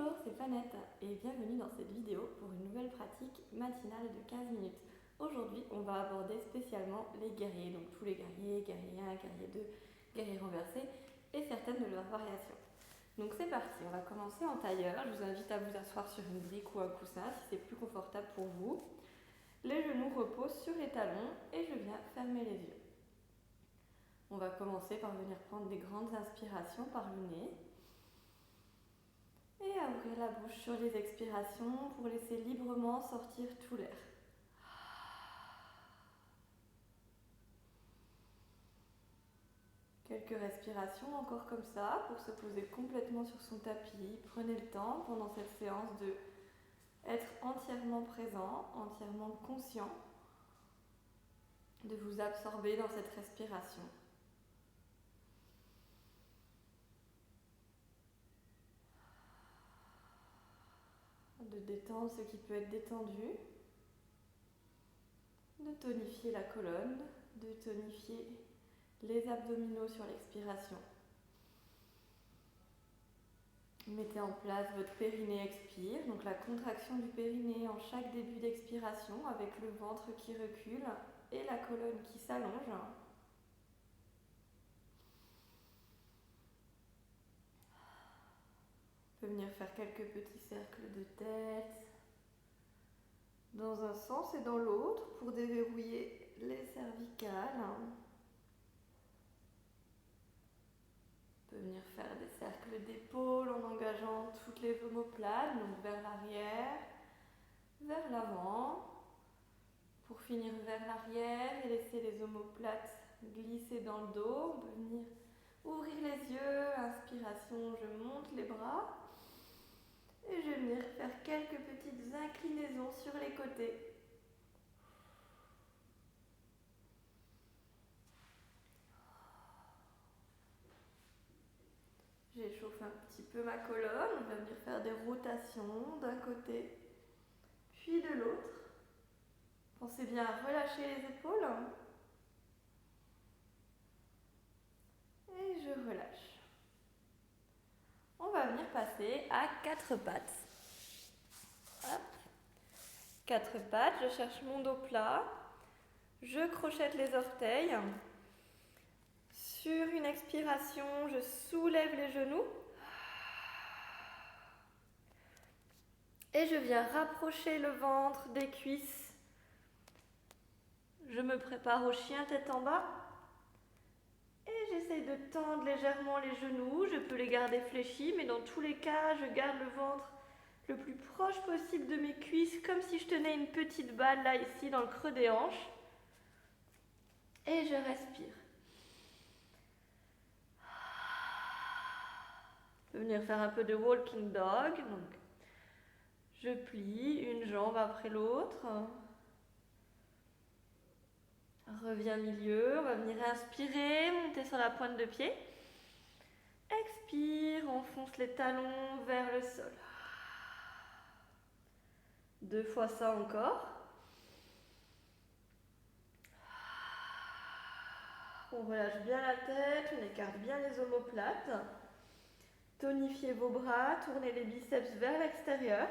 Bonjour, c'est Fanette et bienvenue dans cette vidéo pour une nouvelle pratique matinale de 15 minutes. Aujourd'hui, on va aborder spécialement les guerriers, donc tous les guerriers, guerrier 1, guerrier 2, guerrier renversé et certaines de leurs variations. Donc c'est parti, on va commencer en tailleur. Je vous invite à vous asseoir sur une brique ou un coussin si c'est plus confortable pour vous. Les genoux reposent sur les talons et je viens fermer les yeux. On va commencer par venir prendre des grandes inspirations par le nez. Et à ouvrir la bouche sur les expirations pour laisser librement sortir tout l'air. Quelques respirations encore comme ça pour se poser complètement sur son tapis. Prenez le temps pendant cette séance de être entièrement présent, entièrement conscient, de vous absorber dans cette respiration. De détendre ce qui peut être détendu, de tonifier la colonne, de tonifier les abdominaux sur l'expiration. Mettez en place votre périnée expire, donc la contraction du périnée en chaque début d'expiration avec le ventre qui recule et la colonne qui s'allonge. On peut venir faire quelques petits cercles de tête dans un sens et dans l'autre pour déverrouiller les cervicales. On peut venir faire des cercles d'épaules en engageant toutes les omoplates, donc vers l'arrière, vers l'avant, pour finir vers l'arrière et laisser les omoplates glisser dans le dos. On peut venir ouvrir les yeux, inspiration, je monte les bras et je vais venir faire quelques petites inclinaisons sur les côtés. J'échauffe un petit peu ma colonne, on va venir faire des rotations d'un côté puis de l'autre. Pensez bien à relâcher les épaules. Et je relâche. On va venir passer à 4 pattes. Hop. 4 pattes, je cherche mon dos plat. Je crochette les orteils. Sur une expiration, je soulève les genoux. Et je viens rapprocher le ventre des cuisses. Je me prépare au chien tête en bas. Et j'essaye de tendre légèrement les genoux. Je peux les garder fléchis, mais dans tous les cas, je garde le ventre le plus proche possible de mes cuisses, comme si je tenais une petite balle là, ici, dans le creux des hanches. Et je respire. Je peux venir faire un peu de walking dog. Donc, je plie une jambe après l'autre. Reviens milieu. On va venir inspirer, monter sur la pointe de pied. Expire, on fonce les talons vers le sol. 2 fois ça encore. On relâche bien la tête, on écarte bien les omoplates. Tonifiez vos bras, tournez les biceps vers l'extérieur.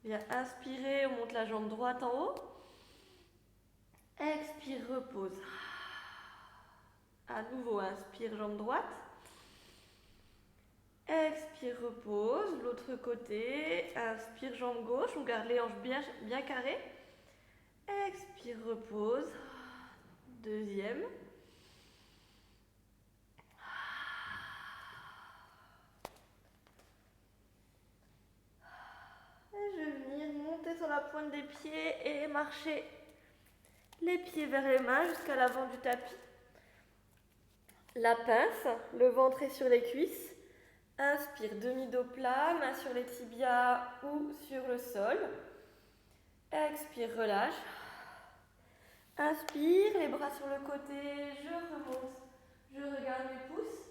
Bien inspirer, on monte la jambe droite en haut. Expire, repose. À nouveau, inspire, jambe droite. Expire, repose. L'autre côté, inspire, jambe gauche. On garde les hanches bien carrées. Expire, repose. Deuxième. Et je vais venir monter sur la pointe des pieds et marcher les pieds vers les mains jusqu'à l'avant du tapis. La pince, le ventre est sur les cuisses. Inspire, demi-dos plat, main sur les tibias ou sur le sol. Expire, relâche. Inspire, les bras sur le côté, je remonte, je regarde mes pouces.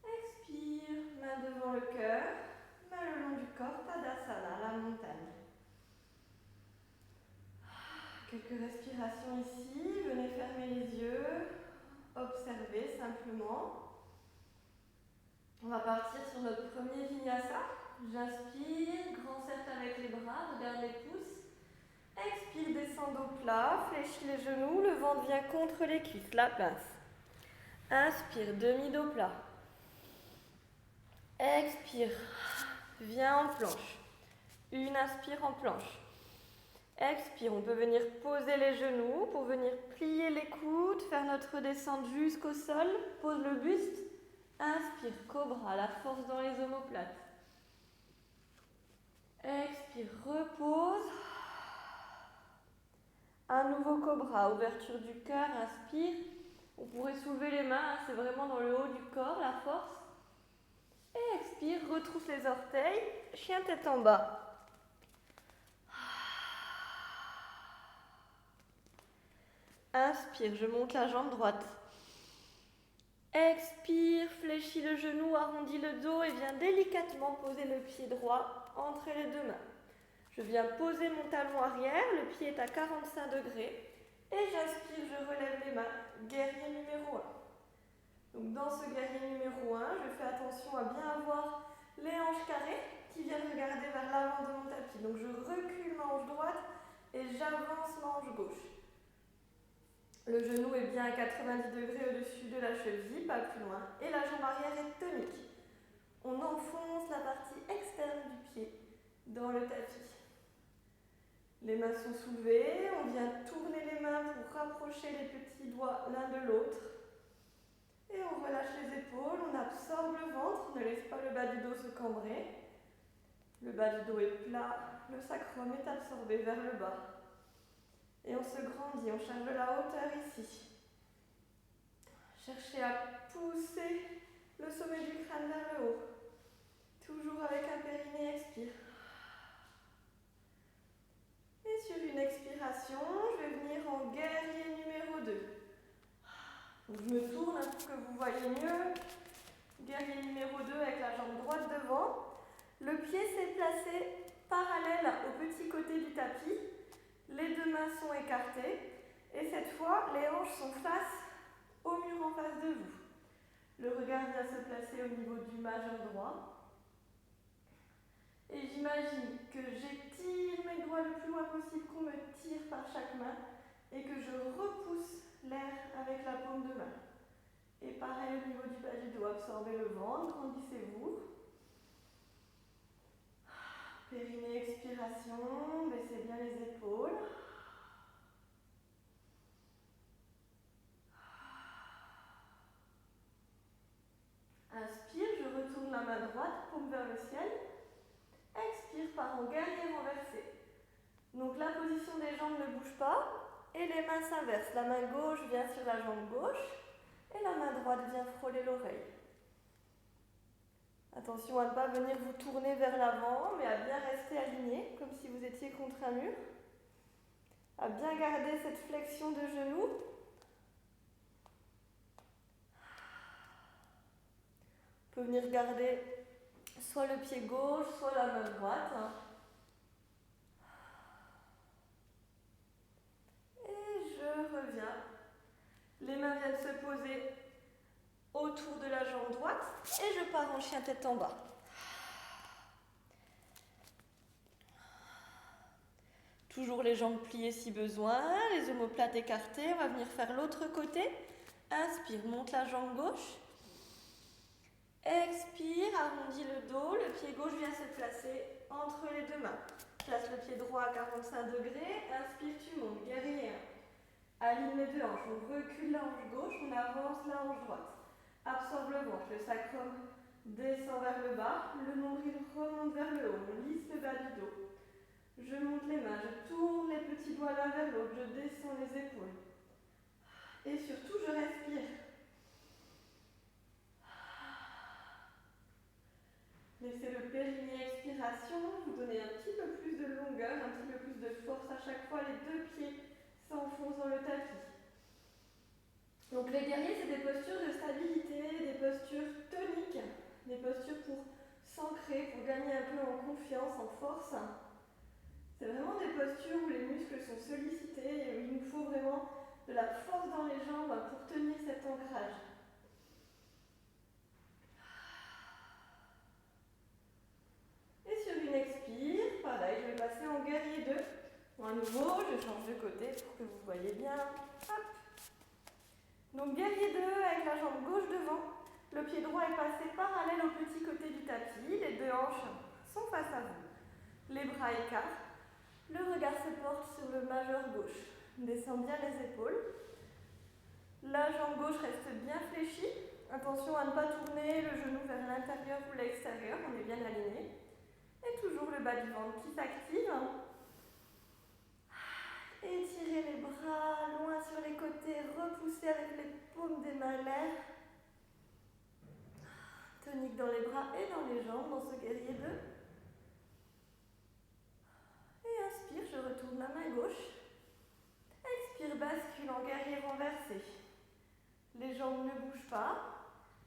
Expire, main devant le cœur, main le long du corps, Tadasana, la montagne. Quelques respirations ici, venez fermer les yeux, observez. regarder simplement. On va partir sur notre premier vinyasa. J'inspire, grand cercle avec les bras, regarde les pouces. Expire, descend au plat, fléchis les genoux, le ventre vient contre les cuisses, la pince. Inspire, demi-dos plat. Expire, viens en planche. Une inspire en planche. Expire, on peut venir poser les genoux pour venir plier les coudes, faire notre descente jusqu'au sol. Pose le buste. Inspire, cobra, la force dans les omoplates. Expire, repose. Un nouveau cobra, ouverture du cœur, inspire. On pourrait soulever les mains, c'est vraiment dans le haut du corps, la force. Et expire, retrousse les orteils, chien tête en bas. Inspire, je monte la jambe droite. Expire, fléchis le genou, arrondis le dos et viens délicatement poser le pied droit entre les deux mains. Je viens poser mon talon arrière, le pied est à 45 degrés. Et j'inspire, je relève les mains, guerrier numéro 1. Donc dans ce guerrier numéro 1, je fais attention à bien avoir les hanches carrées qui viennent regarder vers l'avant de mon tapis. Donc je recule ma hanche droite et j'avance ma hanche gauche. Le genou est bien à 90 degrés au-dessus de la cheville, pas plus loin. Et la jambe arrière est tonique. On enfonce la partie externe du pied dans le tapis. Les mains sont soulevées, on vient tourner les mains pour rapprocher les petits doigts l'un de l'autre. Et on relâche les épaules, on absorbe le ventre, ne laisse pas le bas du dos se cambrer. Le bas du dos est plat, le sacrum est absorbé vers le bas. Et on se grandit, on cherche de la hauteur ici. Cherchez à pousser le sommet du crâne vers le haut. Toujours avec un périnée, expire. Et sur une expiration, je vais venir en guerrier numéro 2. Donc je me tourne pour que vous voyez mieux. Guerrier numéro 2 avec la jambe droite devant. Le pied s'est placé parallèle au petit côté du tapis. Les deux mains sont écartées. Et cette fois, les hanches sont face au mur en face de vous. Le regard vient se placer au niveau du majeur droit. Et j'imagine que j'étire mes doigts le plus loin possible, qu'on me tire par chaque main et que je repousse l'air avec la paume de main. Et pareil au niveau du bas du dos, absorbez le ventre, grandissez-vous. Périnée, expiration, baissez bien les épaules. Inspire, je retourne la main droite, paume vers le ciel. Expire, part en guerrier renversé. Donc la position des jambes ne bouge pas et les mains s'inversent. La main gauche vient sur la jambe gauche et la main droite vient frôler l'oreille. Attention à ne pas venir vous tourner vers l'avant, mais à bien rester aligné, comme si vous étiez contre un mur. À bien garder cette flexion de genou. On peut venir garder soit le pied gauche, soit la main droite. Et je reviens. Les mains viennent se poser autour de la jambe droite et je pars en chien tête en bas. Toujours les jambes pliées si besoin, les omoplates écartées. On va venir faire l'autre côté. Inspire, monte la jambe gauche. Expire, arrondis le dos. Le pied gauche vient se placer entre les deux mains. Place le pied droit à 45 degrés. Inspire, tu montes. Guerrier 1. Aligne les deux hanches. On recule la hanche gauche, on avance la hanche droite. Absorbe le ventre. Le sacrum descend vers le bas. Le nombril remonte vers le haut. On lisse le bas du dos. Je monte les mains, je tourne les petits doigts l'un vers l'autre, je descends les épaules. Et surtout, je respire. Laissez le périnée expiration, vous donnez un petit peu plus de longueur, un petit peu plus de force à chaque fois. Les deux pieds s'enfoncent dans le tapis. Donc les guerriers, c'est des postures de stabilité, des postures toniques, des postures pour s'ancrer, pour gagner un peu en confiance, en force. C'est vraiment des postures où les muscles sont sollicités et où il nous faut vraiment de la force dans les jambes pour tenir cet ancrage. à nouveau, je change de côté pour que vous voyez bien. Hop. Donc guerrier 2 avec la jambe gauche devant. Le pied droit est passé parallèle au petit côté du tapis. Les deux hanches sont face à vous. Les bras écarts. Le regard se porte sur le majeur gauche. Descend bien les épaules. La jambe gauche reste bien fléchie. Attention à ne pas tourner le genou vers l'intérieur ou l'extérieur. On est bien aligné. Et toujours le bas du ventre qui s'active. Étirez les bras loin sur les côtés. Repoussez avec les paumes des mains l'air. Tonique dans les bras et dans les jambes dans ce guerrier 2. Et inspire, je retourne la main gauche. Expire, bascule en guerrier renversé. Les jambes ne bougent pas.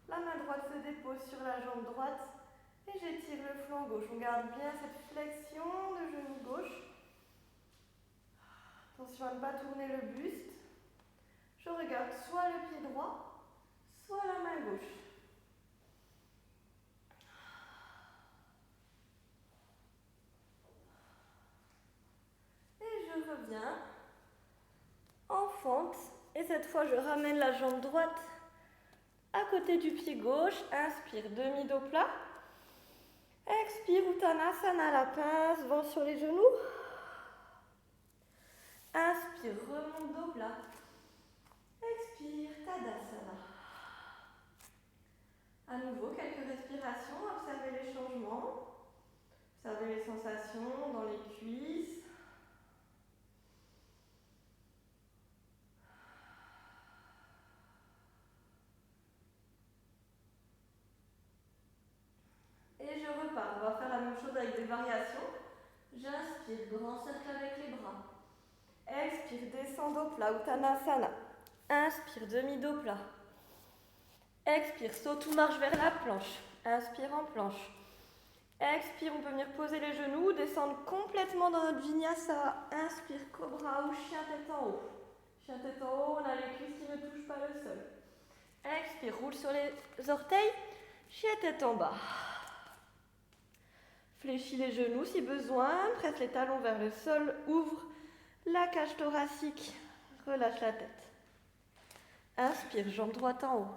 La main droite se dépose sur la jambe droite et j'étire le flanc gauche. On garde bien cette flexion de genou gauche. Attention à ne pas tourner le buste. Je regarde soit le pied droit, soit la main gauche. Et je reviens en fente. Et cette fois, je ramène la jambe droite à côté du pied gauche. Inspire, demi-dos plat. Expire, Uttanasana, la pince, vent sur les genoux. Inspire, remonte dos plat. Expire, Tadasana. À nouveau, quelques respirations, observez les changements. Observez les sensations dans les cuisses. Et je repars. On va faire la même chose avec des variations. J'inspire, grand cercle avec les bras. Expire, descend dos plat, Uttanasana. Inspire, demi-dos plat. Expire, saute ou marche vers la planche. Inspire en planche. Expire, on peut venir poser les genoux, descendre complètement dans notre vinyasa. Inspire, cobra ou chien tête en haut. Chien tête en haut, on a les cuisses qui ne touchent pas le sol. Expire, roule sur les orteils. Chien tête en bas. Fléchis les genoux si besoin, presse les talons vers le sol, ouvre la cage thoracique, relâche la tête. Inspire, jambe droite en haut.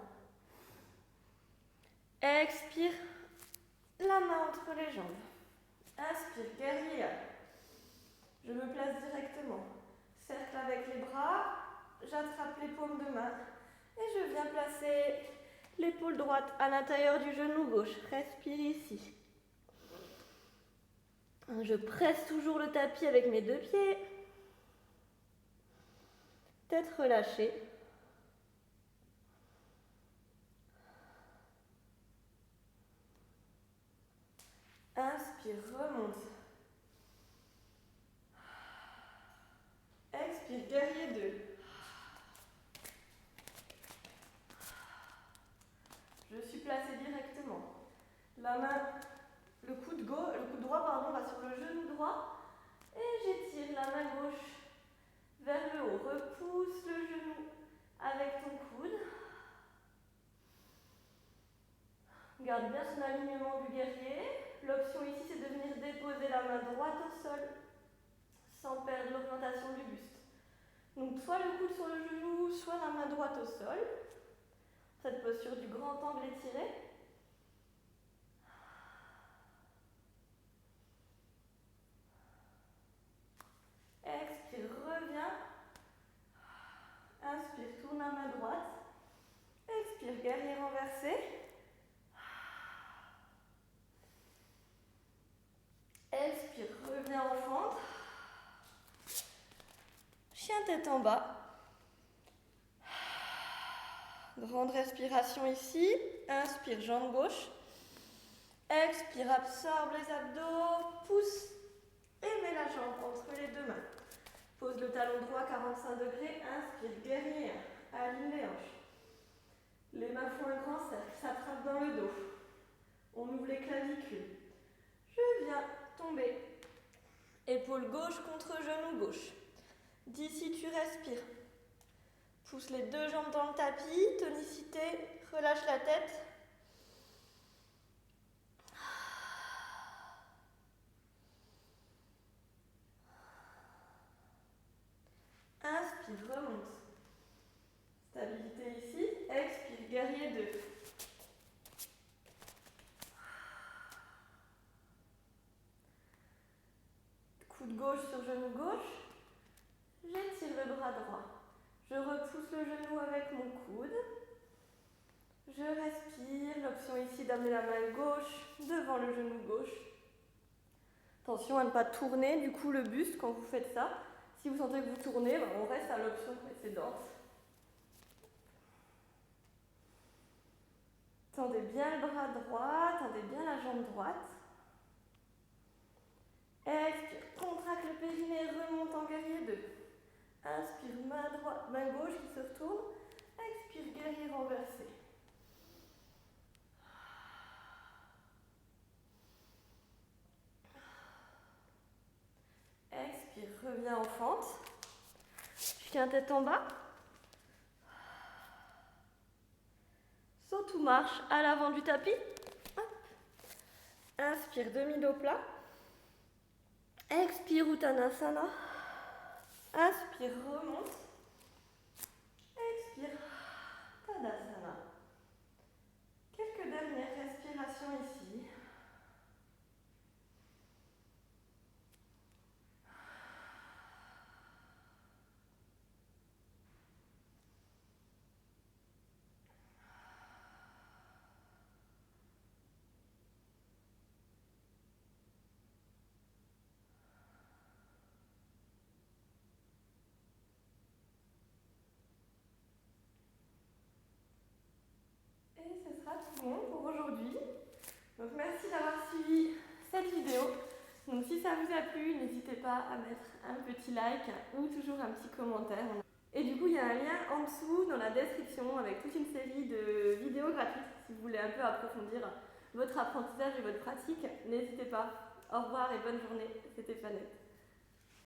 Expire, la main entre les jambes. Inspire, guerrier. Je me place directement. Cercle avec les bras, j'attrape les paumes de main et je viens placer l'épaule droite à l'intérieur du genou gauche. Respire ici. Je presse toujours le tapis avec mes deux pieds. Tête relâchée. Inspire, remonte. Expire, guerrier 2. Je suis placée directement. La main, le coude droit va sur le genou droit et j'étire la main gauche vers le haut. Repousse le genou avec ton coude. Garde bien son alignement du guerrier. L'option ici, c'est de venir déposer la main droite au sol sans perdre l'augmentation du buste. Donc soit le coude sur le genou, soit la main droite au sol. Cette posture du grand angle étiré. Expire, reviens. Inspire, tourne la main droite. Expire, guerrier renversé. Expire, reviens en fente. Chien tête en bas. Grande respiration ici. Inspire, jambe gauche. Expire, absorbe les abdos. Pousse et mets la jambe entre les deux mains. Pose le talon droit 45 degrés. Inspire, guerrier. Aligne les hanches. Les mains font un grand cercle. S'attrape dans le dos. On ouvre les clavicules. Je viens tomber. Épaule gauche contre genou gauche. D'ici, tu respires. Pousse les deux jambes dans le tapis. Tonicité. Relâche la tête. avec mon coude. Je respire, l'option ici d'amener la main gauche devant le genou gauche. Attention à ne pas tourner du coup le buste quand vous faites ça. Si vous sentez que vous tournez, on reste à l'option précédente. Tendez bien le bras droit, tendez bien la jambe droite. Expire, contracte le périnée, remonte en guerrier 2. Inspire, main droite, main gauche qui se retourne. Expire, guerrier renversé. Expire, reviens en fente. Chien tête en bas. Saute ou marche à l'avant du tapis. Hop. Inspire, demi-dos plat. Expire, Uttanasana. Inspire, remonte. Expire, Tadasana. Quelques dernières respirations ici. Et ce sera tout bon pour aujourd'hui. Donc merci d'avoir suivi cette vidéo. Donc si ça vous a plu, n'hésitez pas à mettre un petit like ou toujours un petit commentaire. Et du coup, il y a un lien en dessous dans la description avec toute une série de vidéos gratuites si vous voulez un peu approfondir votre apprentissage et votre pratique. N'hésitez pas. Au revoir et bonne journée. C'était Fanette.